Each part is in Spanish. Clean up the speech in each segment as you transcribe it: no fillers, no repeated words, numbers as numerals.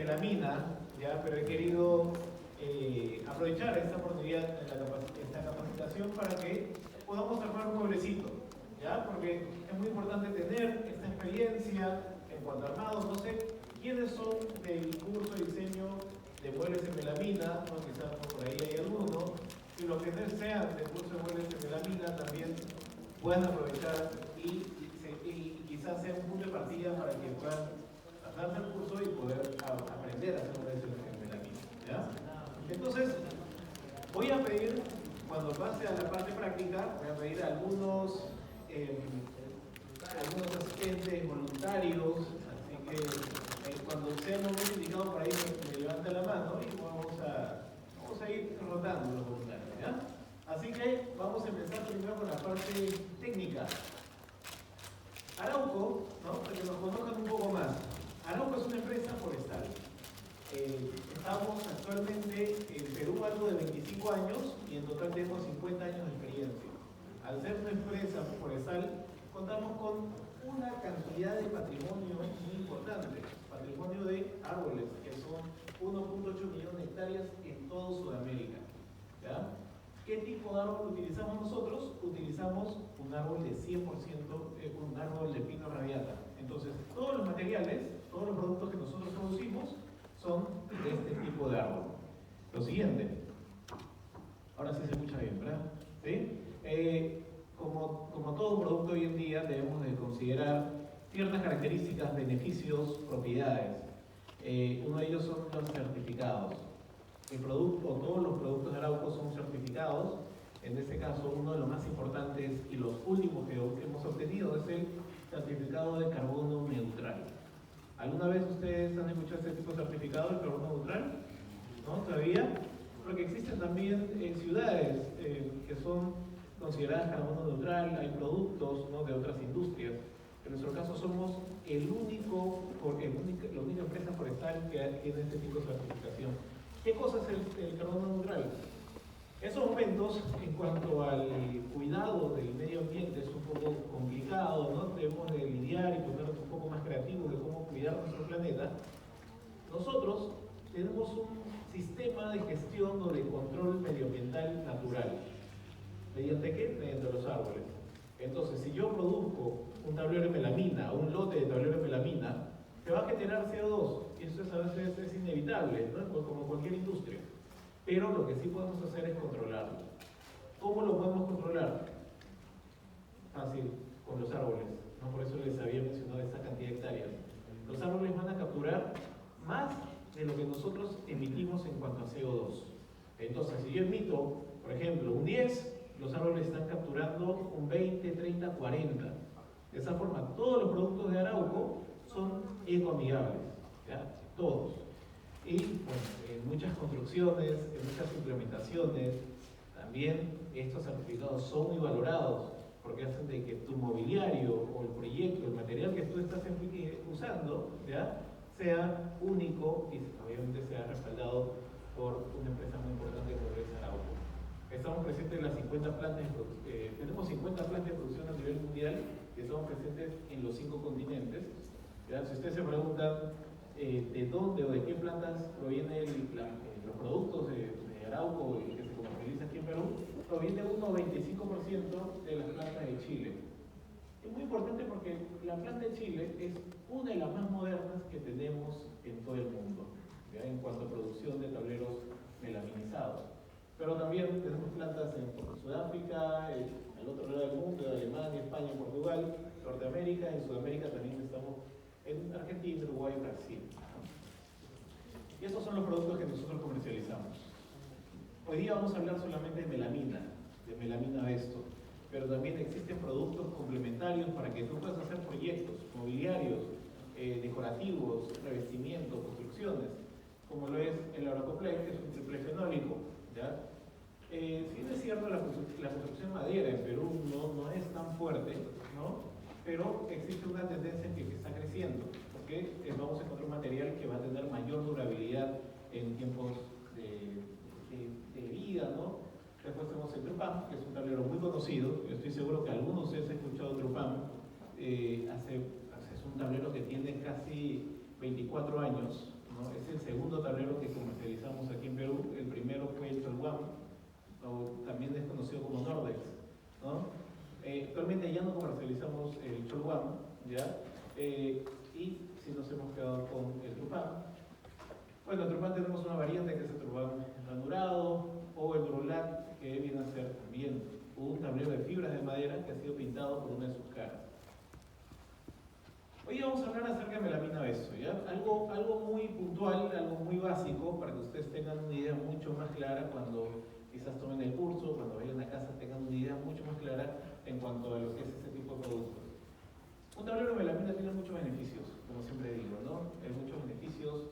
melamina, ¿ya? Pero he querido aprovechar esta oportunidad, esta capacitación para que podamos armar un mueblecito, ¿ya? Porque es muy importante tener esta experiencia en cuanto a armado. No sé quiénes son del curso de diseño de muebles en melamina, ¿no? Quizás por ahí hay algunos, y los que no sean del curso de muebles en melamina también puedan aprovechar y quizás sea un punto de partida para que puedan pasarse el curso y poder aprender a hacer muebles en melamina, ¿ya? Entonces, voy a pedir, cuando pase a la parte práctica, voy a pedir a algunos asistentes voluntarios, así que cuando sea el momento indicado por ahí me levanta la mano y vamos a ir rotando los voluntarios, ¿ya? Así que vamos a empezar primero con la parte técnica. Arauco, ¿no? Para que nos conozcan un poco más. Arauco es una empresa forestal. Estamos actualmente en Perú algo de 25 años y en total tenemos 50 años de experiencia. Al ser una empresa forestal, contamos con una cantidad de patrimonio muy importante, patrimonio de árboles, que son 1.8 millones de hectáreas en toda Sudamérica, ¿ya? ¿Qué tipo de árbol utilizamos nosotros? Utilizamos un árbol de 100%, un árbol de pino radiata. Entonces, todos los materiales, todos los productos que nosotros producimos son de este tipo de árbol. Lo siguiente, ahora sí se escucha bien, ¿verdad? ¿Sí? Como todo producto hoy en día debemos de considerar ciertas características, beneficios, propiedades. Uno de ellos son los certificados. El producto, o todos los productos de Arauco son certificados. En este caso, uno de los más importantes y los últimos que hemos obtenido es el certificado de carbono neutral. ¿Alguna vez ustedes han escuchado este tipo de certificado de carbono neutral? ¿No? ¿Todavía? Porque existen también ciudades que son consideradas carbono neutral, hay productos, ¿no?, de otras industrias. En nuestro caso somos la única empresa forestal que tiene este tipo de certificación. ¿Qué cosa es el carbono neutral? En esos momentos, en cuanto al cuidado del medio ambiente, es un poco complicado, ¿no? Debemos de lidiar y ponernos un poco más creativos de cómo cuidar nuestro planeta. Nosotros tenemos un sistema de gestión o de control medioambiental natural. ¿Mediante qué? Mediante los árboles. Entonces, si yo produzco un tablero de melamina o un lote de tablero de melamina, se va a generar CO2, y eso a veces es inevitable, ¿no? Como cualquier industria. Pero lo que sí podemos hacer es controlarlo. ¿Cómo lo podemos controlar? Fácil, con los árboles, ¿no? Por eso les había mencionado esta cantidad de hectáreas. Los árboles van a capturar más de lo que nosotros emitimos en cuanto a CO2. Entonces, si yo emito, por ejemplo, un 10, los árboles están capturando un 20, 30, 40. De esa forma, todos los productos de Arauco son ecoamigables, ¿ya? Todos. Y bueno, en muchas construcciones, en muchas implementaciones, también estos certificados son muy valorados porque hacen de que tu mobiliario o el proyecto, el material que tú estás usando, ¿ya?, sea único y obviamente sea respaldado por una empresa muy importante como es Arauco. Estamos presentes en las 50 plantas, tenemos 50 plantas de producción a nivel mundial y estamos presentes en los 5 continentes. ¿Ya? Si ustedes se preguntan de dónde o de qué plantas provienen los productos de Arauco que se comercializan aquí en Perú, proviene un 95% de las plantas de Chile. Es muy importante porque la planta de Chile es una de las más modernas que tenemos en todo el mundo, ¿ya?, en cuanto a producción de tableros melaminizados. Pero también tenemos plantas en Sudáfrica, al otro lado del mundo, en Alemania, España, Portugal, Norteamérica, en Sudamérica también estamos en Argentina, Uruguay y Brasil. Y estos son los productos que nosotros comercializamos. Hoy día vamos a hablar solamente de melamina Vesto, pero también existen productos complementarios para que tú puedas hacer proyectos mobiliarios, decorativos, revestimientos, construcciones, como lo es el Araucoplay, que es un triple fenólico, ¿ya? Si bien es cierto, la construcción madera en Perú no es tan fuerte, ¿no?, pero existe una tendencia que está creciendo, porque vamos a encontrar un material que va a tener mayor durabilidad en tiempos de vida, ¿no? Después tenemos el Trupam, que es un tablero muy conocido. Yo estoy seguro que algunos de ustedes han escuchado Trupam. Es un tablero que tiene casi 24 años, ¿no? Es el segundo tablero que comercializamos aquí en Perú. El primero fue el Cholguam, o también es conocido como Nordex, ¿no? Actualmente ya no comercializamos el Cholguam, ¿ya? Y sí nos hemos quedado con el Trupán. Bueno, el Trupán tenemos una variante que es el Trupán ranurado, o el Durolac, que viene a ser también un tablero de fibras de madera que ha sido pintado por una de sus caras. Hoy vamos a hablar acerca de melamina beso, ¿ya? Algo muy puntual, algo muy básico, para que ustedes tengan una idea mucho más clara cuando quizás tomen el curso, cuando vayan a casa tengan una idea mucho más clara en cuanto a lo que es este tipo de productos. Un tablero de melamina tiene muchos beneficios, como siempre digo, ¿no? Hay muchos beneficios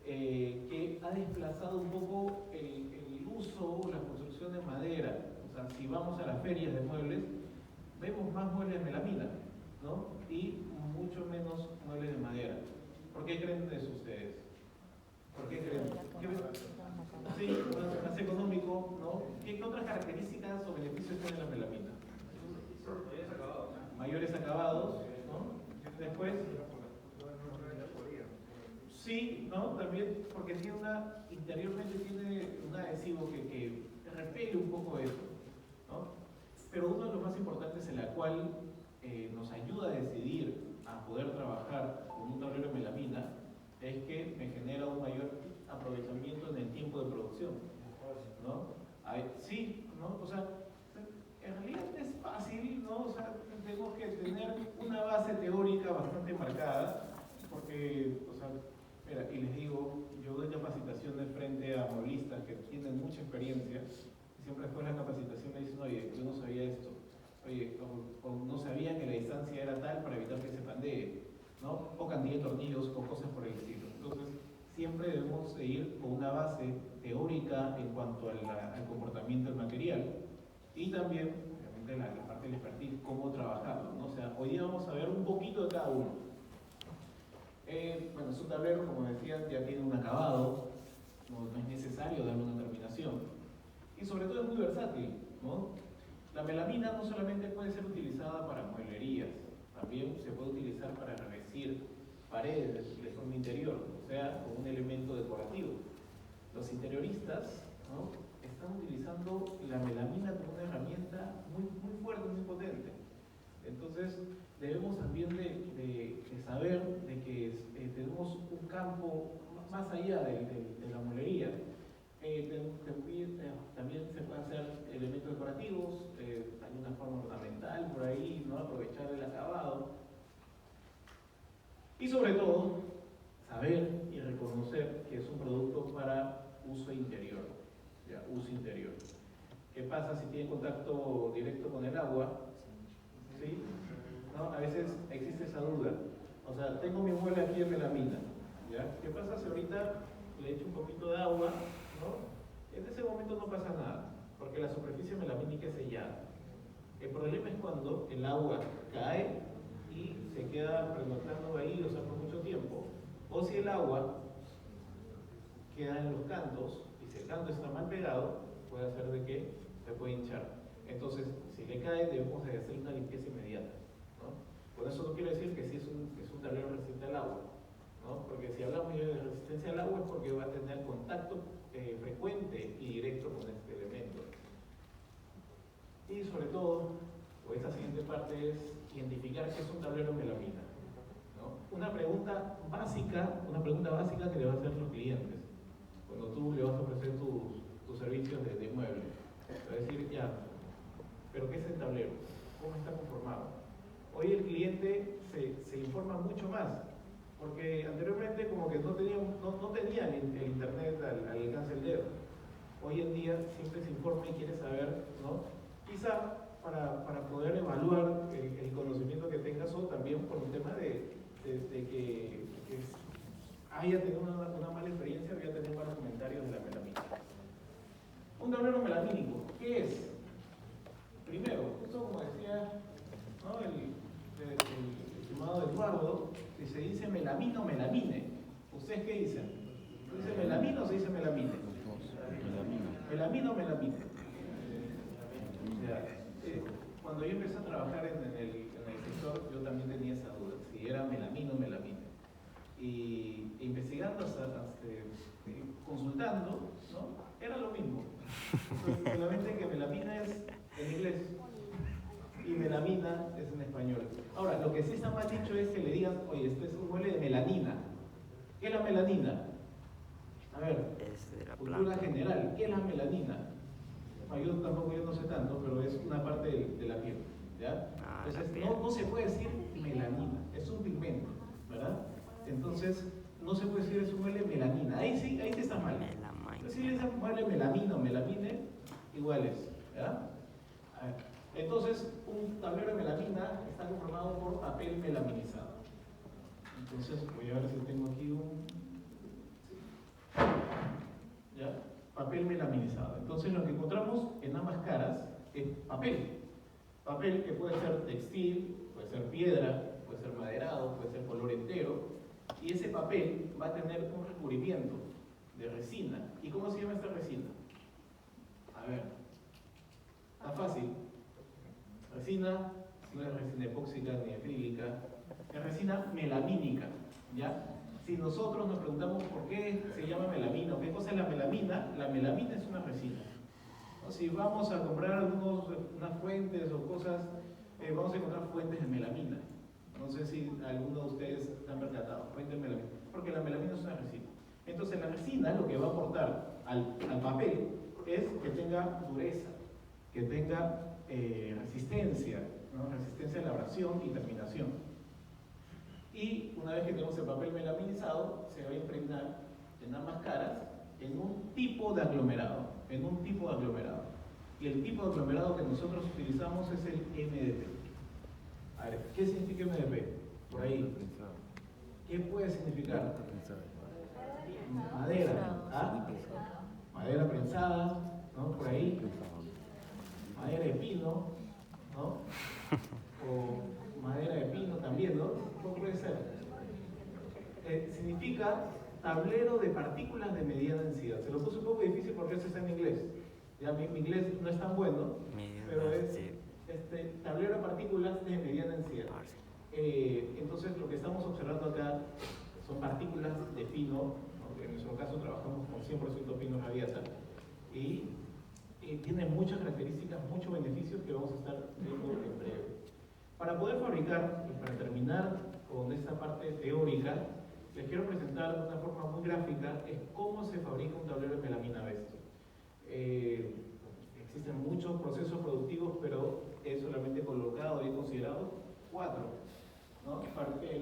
que ha desplazado un poco el uso o la construcción de madera. O sea, si vamos a las ferias de muebles, vemos más muebles de melamina, ¿no? Y mucho menos muebles de madera. ¿Por qué creen eso ustedes? ¿Por qué creen? Sí, más económico, ¿no? ¿Qué otras características o beneficios tiene la melamina? Mayores acabados, ¿no? Después, sí, ¿no? También porque tiene interiormente tiene un adhesivo que repele un poco eso, ¿no? Pero uno de los más importantes en la cual nos ayuda a decidir a poder trabajar con un tablero de melamina es que me genera un mayor aprovechamiento en el tiempo de producción, ¿no? Sí, ¿no? O sea, en realidad es fácil, ¿no? O sea, tenemos que tener una base teórica bastante marcada, porque, o sea, mira, y les digo, yo doy capacitaciones frente a mueblistas que tienen mucha experiencia, y siempre después de la capacitación me dicen, oye, yo no sabía esto, oye, o no sabía que la distancia era tal para evitar que se pandee, ¿no? O cantidad de tornillos o cosas por el estilo. Entonces, siempre debemos seguir con una base teórica en cuanto al comportamiento del material y también, obviamente, la parte del expertise, cómo trabajarlo, ¿no? O sea, hoy día vamos a ver un poquito de cada uno. Bueno, su tablero, como decía, ya tiene un acabado, no es necesario darle una terminación. Y sobre todo es muy versátil, ¿no? La melamina no solamente puede ser utilizada para mueblerías, también se puede utilizar para revestir paredes de forma interior, o sea, como un elemento decorativo. Los interioristas, ¿no?, están utilizando la melamina como una herramienta muy fuerte, muy potente. Entonces, debemos también de saber de que tenemos un campo más allá de la mueblería. También se pueden hacer elementos decorativos, hay una forma ornamental por ahí, ¿no? Aprovechar el acabado. Y sobre todo, saber y reconocer que es un producto para uso interior, ¿ya? Uso interior. ¿Qué pasa si tiene contacto directo con el agua? ¿Sí? ¿No? A veces existe esa duda. O sea, tengo mi mueble aquí en melamina, ¿ya? ¿Qué pasa si ahorita le echo un poquito de agua, ¿no? En ese momento no pasa nada, porque la superficie melamínica es sellada. El problema es cuando el agua cae y se queda pernoctando ahí, o sea, por mucho tiempo, o si el agua queda en los cantos y si el canto está mal pegado, puede hacer de que se puede hinchar. Entonces, si le cae, debemos de hacer una limpieza inmediata, ¿no? Con eso no quiero decir que sí es un tablero resistente al agua, ¿no? Porque si hablamos de resistencia al agua es porque va a tener contacto frecuente y directo con este elemento. Y sobre todo, o esta siguiente parte es identificar qué es un tablero de melamina, ¿no? Una pregunta básica que le va a hacer los clientes cuando tú le vas a ofrecer tus servicios de mueble. Va a decir, ya, ¿pero qué es el tablero? ¿Cómo está conformado? Hoy el cliente se informa mucho más, porque anteriormente como que no tenían el internet al alcance del dedo. Hoy en día siempre se informa y quiere saber, ¿no? Quizá para poder evaluar el conocimiento que tengas o también por un tema de que haya tenido una mala experiencia o haya tenido malos comentarios de la melamina. Un tablero melamínico, ¿qué es? Primero, esto como decía, ¿no?, el estimado Eduardo, que se dice melamina o melamine. ¿Ustedes qué dicen? ¿Se dice melamina o se dice melamine? ¿Melamina o melamine? O sea, cuando yo empecé a trabajar en el sector, yo también tenía esa duda, si era melamina o melamine. Y investigué investigando, consultando, ¿no? Era lo mismo. Solamente que melamina es en inglés y melamina es en español. Ahora, lo que sí está mal dicho es que le digan, oye, esto es un mueble de melanina. ¿Qué es la melanina? A ver, cultura general, ¿qué es la melanina? Bueno, yo no sé tanto, pero es una parte de la piel, ¿ya? Entonces, no se puede decir melanina, es un pigmento, ¿verdad? Entonces, no se puede decir es un mueble de melanina, ahí sí está mal. Entonces, si le dicen mueble melamina o melamine, iguales, ¿verdad? A ver, entonces, un tablero de melamina está conformado por papel melaminizado. Entonces, voy a ver si tengo aquí ¿ya? Papel melaminizado. Entonces, lo que encontramos en ambas caras es papel. Papel que puede ser textil, puede ser piedra, puede ser maderado, puede ser color entero. Y ese papel va a tener un recubrimiento de resina. ¿Y cómo se llama esta resina? A ver, está fácil. Resina no es resina epóxica ni acrílica, es resina melamínica, ¿ya? Si nosotros nos preguntamos por qué se llama melamina o qué cosa es la melamina es una resina. ¿No? Si vamos a comprar unas fuentes o cosas, vamos a encontrar fuentes de melamina. No sé si alguno de ustedes se han percatado, fuentes de melamina, porque la melamina es una resina. Entonces la resina lo que va a aportar al papel es que tenga dureza, que tenga resistencia, ¿no? Resistencia a la abrasión y terminación. Y una vez que tenemos el papel melaminizado, se va a impregnar en ambas caras en un tipo de aglomerado, Y el tipo de aglomerado que nosotros utilizamos es el MDP. A ver, ¿qué significa MDP? Por ahí. ¿Qué puede significar? Madera. ¿Ah? Madera prensada, ¿no? Por ahí. Madera de pino, ¿no? O madera de pino también, ¿no? ¿Cómo puede ser? Significa tablero de partículas de mediana densidad. Se lo puse un poco difícil porque eso está en inglés. Ya mi inglés no es tan bueno, pero es tablero de partículas de mediana densidad. Entonces lo que estamos observando acá son partículas de pino, ¿no? En nuestro caso trabajamos con 100% pino radiata, y tiene muchas características, muchos beneficios que vamos a estar viendo en breve. Para poder fabricar, y para terminar con esta parte teórica, les quiero presentar de una forma muy gráfica cómo se fabrica un tablero de melamina Vesto. Existen muchos procesos productivos, pero he solamente colocado y he considerado 4, ¿no? La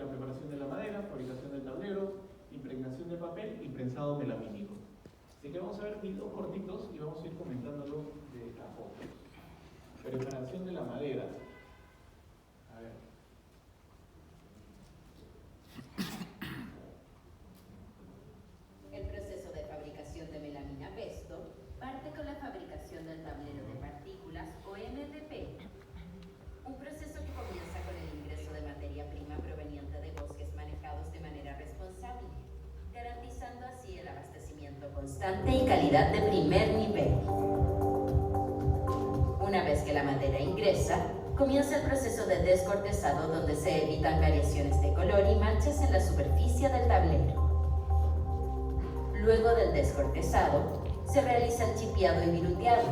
preparación de la madera, fabricación del tablero, impregnación de papel y prensado melamínico. Así que vamos a ver videos cortitos y vamos a ir comentándolo de a poco. Preparación de la madera. A ver. El proceso de fabricación de melamina Vesto parte con la fabricación del tablero de partículas o MDP, un proceso que comienza con el ingreso de materia prima proveniente de bosques manejados de manera responsable, garantizando así el abastecimiento constante y calidad de primer nivel. Una vez que la madera ingresa, comienza el proceso de descortezado, donde se evitan variaciones de color y manchas en la superficie del tablero. Luego del descortezado, se realiza el chipeado y viruteado,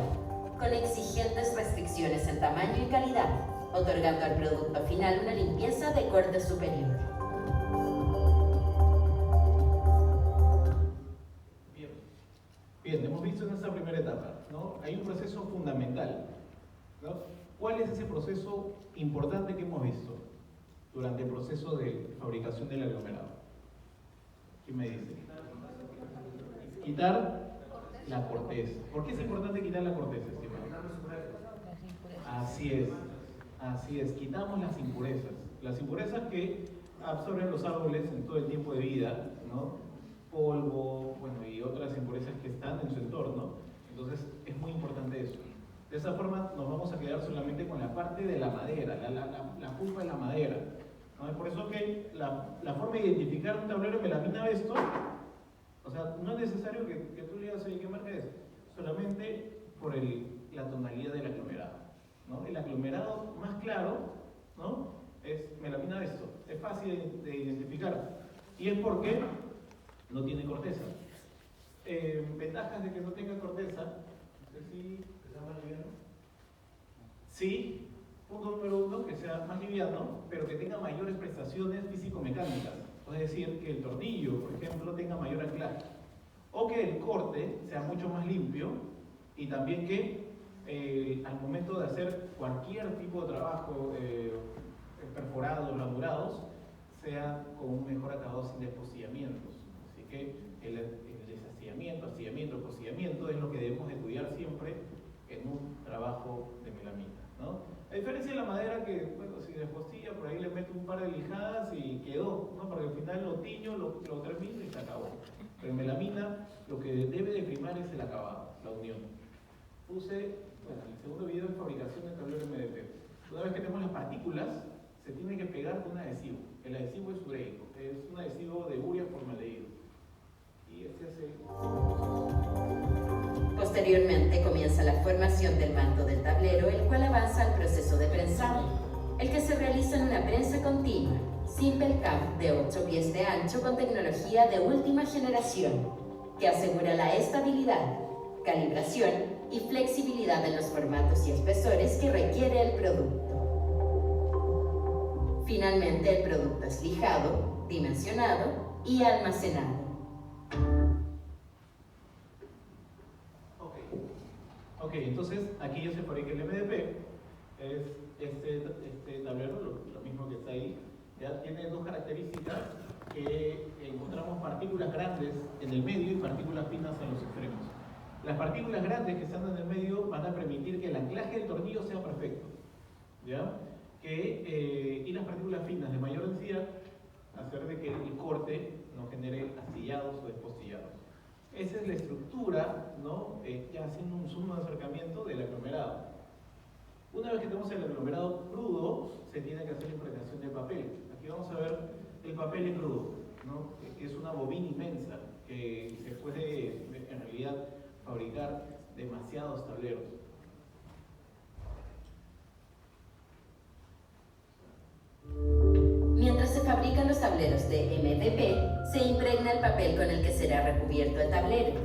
con exigentes restricciones en tamaño y calidad, otorgando al producto final una limpieza de corte superior. Bien, hemos visto en esta primera etapa, ¿no? Hay un proceso fundamental, ¿no? ¿Cuál es ese proceso importante que hemos visto durante el proceso de fabricación del aglomerado? ¿Quién me dice? Quitar la corteza. ¿Por qué es importante quitar la corteza, estimado? Así es, quitamos las impurezas que absorben los árboles en todo el tiempo de vida, ¿no? Polvo, bueno, y otras impurezas que están en su entorno. Entonces es muy importante eso. De esa forma nos vamos a quedar solamente con la parte de la madera, la pulpa de la madera, ¿no? Por eso que la forma de identificar un tablero de melamina Vesto, o sea, no es necesario que tú le digas, oye, ¿qué marca es? Solamente por la tonalidad del aglomerado, ¿no? El aglomerado más claro, ¿no? Es melamina Vesto. Es fácil de identificar. Y es porque no tiene corteza. Ventajas de que no tenga corteza, no sé si sea más liviano. Sí, punto número 1, que sea más liviano, pero que tenga mayores prestaciones físico-mecánicas. Es decir, que el tornillo, por ejemplo, tenga mayor anclaje. O que el corte sea mucho más limpio y también que al momento de hacer cualquier tipo de trabajo, perforados, ranurados, sea con un mejor acabado sin desposillamientos. Así que el desastillamiento, posillamiento es lo que debemos estudiar siempre en un trabajo de melamina, ¿no? A diferencia de la madera que, bueno, si despostilla, por ahí le meto un par de lijadas y quedó, ¿no? Porque al final lo tiño, lo termino y se acabó. Pero en melamina lo que debe de primar es el acabado, la unión. Puse, bueno, el segundo video de fabricación del tablero MDP. Una vez que tenemos las partículas, se tiene que pegar con un adhesivo. El adhesivo es ureico, es un adhesivo de urea formaldehído. Y este es el... Posteriormente comienza la formación del manto del tablero, el cual avanza al proceso de prensado, el que se realiza en una prensa continua, Simple Cap de 8 pies de ancho con tecnología de última generación, que asegura la estabilidad, calibración y flexibilidad en los formatos y espesores que requiere el producto. Finalmente, el producto es lijado, dimensionado y almacenado. Ok, entonces aquí ya se fabrica el MDP, es este tablero, lo mismo que está ahí, ya tiene dos características, que encontramos partículas grandes en el medio y partículas finas en los extremos. Las partículas grandes que están en el medio van a permitir que el anclaje del tornillo sea perfecto, ¿ya? Y las partículas finas de mayor densidad hacer de que el corte no genere astillados o despostillados. Esa es la estructura, ¿no? Ya haciendo un zoom de acercamiento del aglomerado. Una vez que tenemos el aglomerado crudo, se tiene que hacer la impregnación del papel. Aquí vamos a ver el papel en crudo, ¿no? Que es una bobina inmensa, que se puede en realidad fabricar demasiados tableros. Mientras se fabrican los tableros de MDP, se impregna el papel con el que será recubierto el tablero.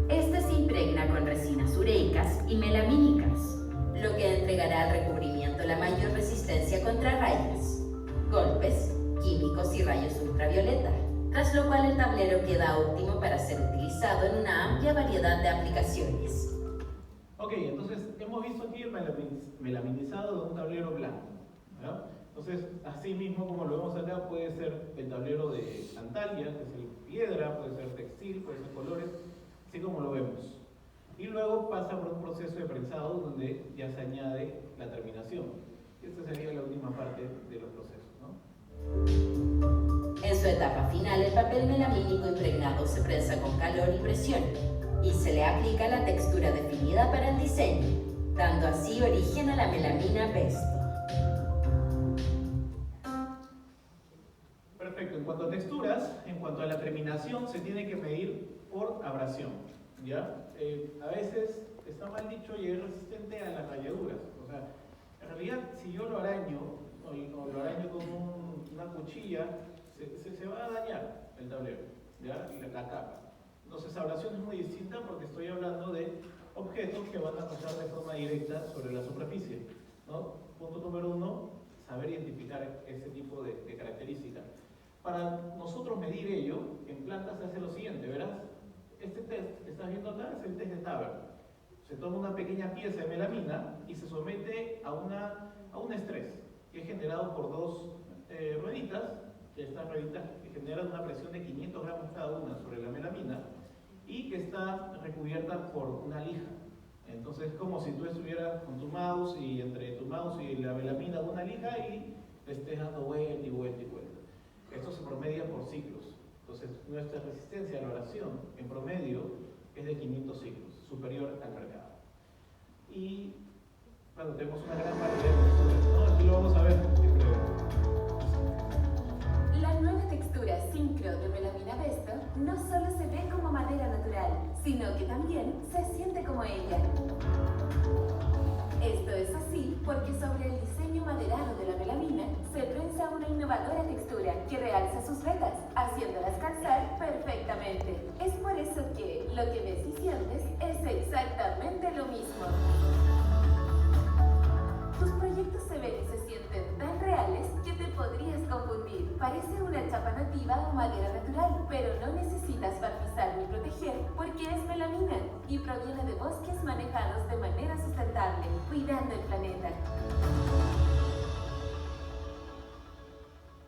Este se impregna con resinas ureicas y melamínicas, lo que entregará al recubrimiento la mayor resistencia contra rayas, golpes, químicos y rayos ultravioleta, tras lo cual el tablero queda óptimo para ser utilizado en una amplia variedad de aplicaciones. Ok, entonces hemos visto aquí el melaminizado de un tablero blanco, ¿verdad? Entonces, así mismo como lo vemos acá, puede ser el tablero de Antalya, que es el piedra, puede ser textil, puede ser colores, así como lo vemos. Y luego pasa por un proceso de prensado donde ya se añade la terminación. Esta sería la última parte de los procesos, ¿no? En su etapa final, el papel melamínico impregnado se prensa con calor y presión y se le aplica la textura definida para el diseño, dando así origen a la melamina pesto. Perfecto, en cuanto a texturas, en cuanto a la terminación, se tiene que medir por abrasión, ¿ya? A veces está mal dicho y es resistente a las rayaduras. O sea, en realidad, si yo lo araño, o lo araño con una cuchilla, se va a dañar el tablero, ¿ya? La capa. Entonces, abrasión es muy distinta porque estoy hablando de objetos que van a pasar de forma directa sobre la superficie, ¿no? Punto número 1, saber identificar ese tipo de características. Para nosotros medir ello, en plantas se hace lo siguiente, verás, este test que estás viendo acá es el test de Taber. Se toma una pequeña pieza de melamina y se somete a un estrés que es generado por dos rueditas, que estas rueditas que generan una presión de 500 gramos cada una sobre la melamina y que está recubierta por una lija. Entonces es como si tú estuvieras con tu mouse y entre tu mouse y la melamina una lija y le estés dando vuelta y vuelta y vuelta. Esto se promedia por ciclos. Entonces, nuestra resistencia a la abrasión en promedio es de 500 ciclos, superior al mercado. Y, bueno, tenemos una gran variedad de texturas, ¿no? Aquí lo vamos a ver en breve. La nueva textura Syncro de melamina pesto no solo se ve como madera natural, sino que también se siente como ella. Esto es así porque sobre el diseño maderado de la melamina se prensa una innovadora textura que realza sus vetas, haciéndolas calzar perfectamente. Exactamente. Es por eso que lo que ves y sientes es exactamente lo mismo. Tus proyectos se ven y se sienten tan reales que te podrías confundir. Parece una chapa nativa o madera natural, pero no necesitas barnizar ni proteger porque es melamina y proviene de bosques manejados de manera sustentable, cuidando el planeta.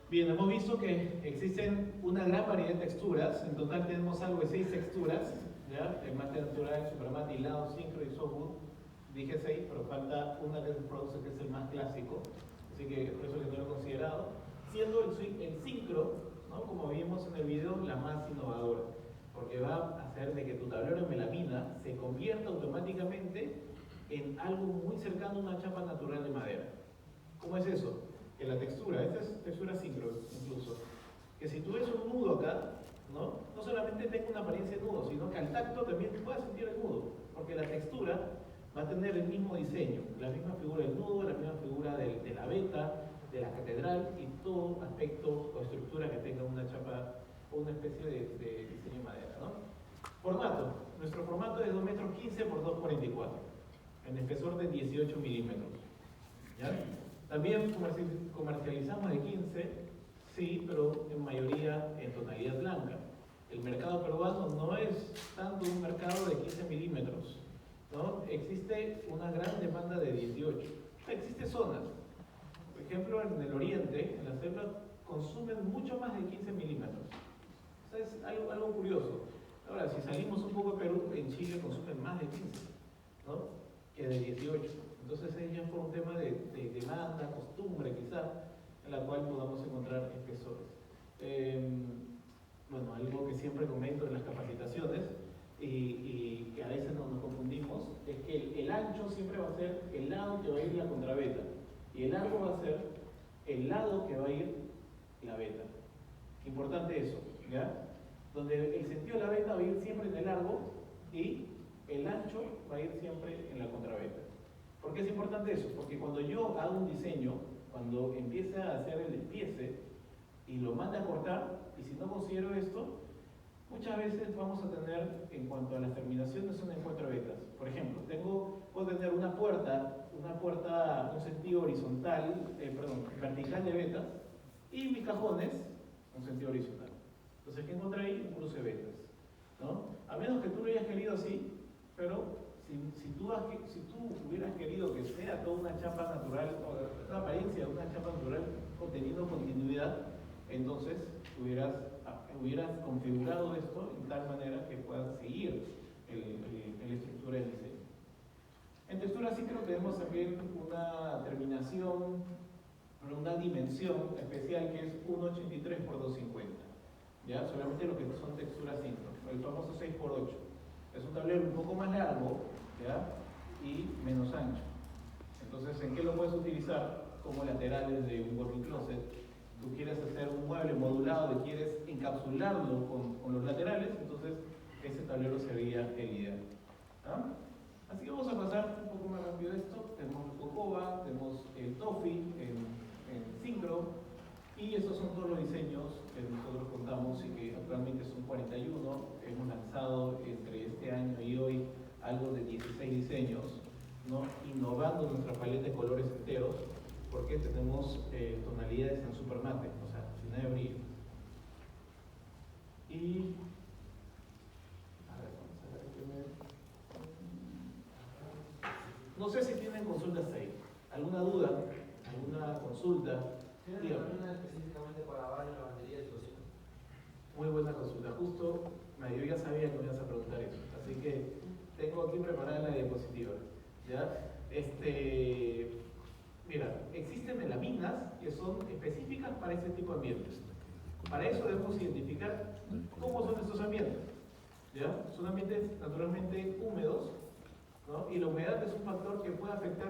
Bien, hemos visto que existen una gran variedad de texturas. En total tenemos algo de 6 texturas, ¿ya? El mate natural, supermate, hilado, sincro y softwood. Dije 6, pero falta una que se produce que es el más clásico, así que por eso que no lo he considerado. Siendo el sincro, ¿no? Como vimos en el video, la más innovadora, porque va a hacer de que tu tablero en melamina se convierta automáticamente en algo muy cercano a una chapa natural de madera. ¿Cómo es eso? Que la textura, esta es textura sincro incluso, que si tú ves un nudo acá, no solamente tenga una apariencia de nudo, sino que al tacto también puedas sentir el nudo, porque la textura va a tener el mismo diseño, la misma figura del nudo, la misma figura de la veta, de la catedral y todo aspecto o estructura que tenga una chapa o una especie de diseño de madera, ¿no? Formato. Nuestro formato es 2 metros 15 por 2,44, en espesor de 18 milímetros. ¿Ya? También comercializamos de 15, sí, pero en mayoría en tonalidad blanca. El mercado peruano no es tanto un mercado de 15 milímetros, ¿no? Existe una gran demanda de 18. Existen zonas, por ejemplo en el oriente, en la selva, consumen mucho más de 15 milímetros. O sea, es algo curioso. Ahora, si salimos un poco de Perú, en Chile consumen más de 15, ¿no? Que de 18. Entonces es ya por un tema de demanda, costumbre quizá, en la cual podamos encontrar espesores. Bueno, algo que siempre comento en las capacitaciones y que a veces nos confundimos, es que el ancho siempre va a ser el lado que va a ir la contraveta y el largo va a ser el lado que va a ir la veta. Importante eso, ¿ya? Donde el sentido de la veta va a ir siempre en el largo y el ancho va a ir siempre en la contraveta. ¿Por qué es importante eso? Porque cuando yo hago un diseño, cuando empiece a hacer el despiece y lo mande a cortar, y si no considero esto, muchas veces vamos a tener, en cuanto a las terminaciones, un encuentro de vetas. Por ejemplo, puedo tener una puerta, un sentido horizontal, vertical de vetas, y mis cajones, un sentido horizontal. Entonces, ¿qué encontré ahí? Un cruce de vetas, ¿no? A menos que tú lo hayas querido así, pero si tú hubieras querido que sea toda una chapa natural, o una apariencia de una chapa natural teniendo continuidad, entonces hubieras configurado esto en tal manera que puedas seguir la estructura del diseño. En textura sincro tenemos también una terminación, una dimensión especial que es 1,83 por 2,50. ¿Ya? Solamente lo que son texturas sincro, el famoso 6x8. Es un tablero un poco más largo, ¿ya? Y menos ancho. Entonces, ¿en qué lo puedes utilizar? Como laterales de un working closet. Tú quieres hacer un mueble modulado y quieres encapsularlo con los laterales, entonces ese tablero sería el ideal. ¿Ah? Así que vamos a pasar un poco más rápido esto. Tenemos el Cocoba, tenemos el Toffee en sincro, y estos son todos los diseños que nosotros contamos y que actualmente son 41. Hemos lanzado entre este año y hoy algo de 16 diseños, ¿no? Innovando nuestra paleta de colores enteros, porque tenemos tonalidades en supermate, o sea, sin nada de brillo. Y a ver, vamos a ver no sé si tienen consultas ahí. ¿Alguna duda? ¿Alguna consulta? ¿Tienen alguna específicamente para baño, lavandería y cocina? Muy buena consulta. Justo, yo ya sabía que me ibas a preguntar eso, así que tengo aquí preparada la diapositiva. ¿Ya? Mira, existen melaminas que son específicas para este tipo de ambientes. Para eso debemos identificar cómo son estos ambientes. ¿Ya? Son ambientes naturalmente húmedos, ¿no? Y la humedad es un factor que puede afectar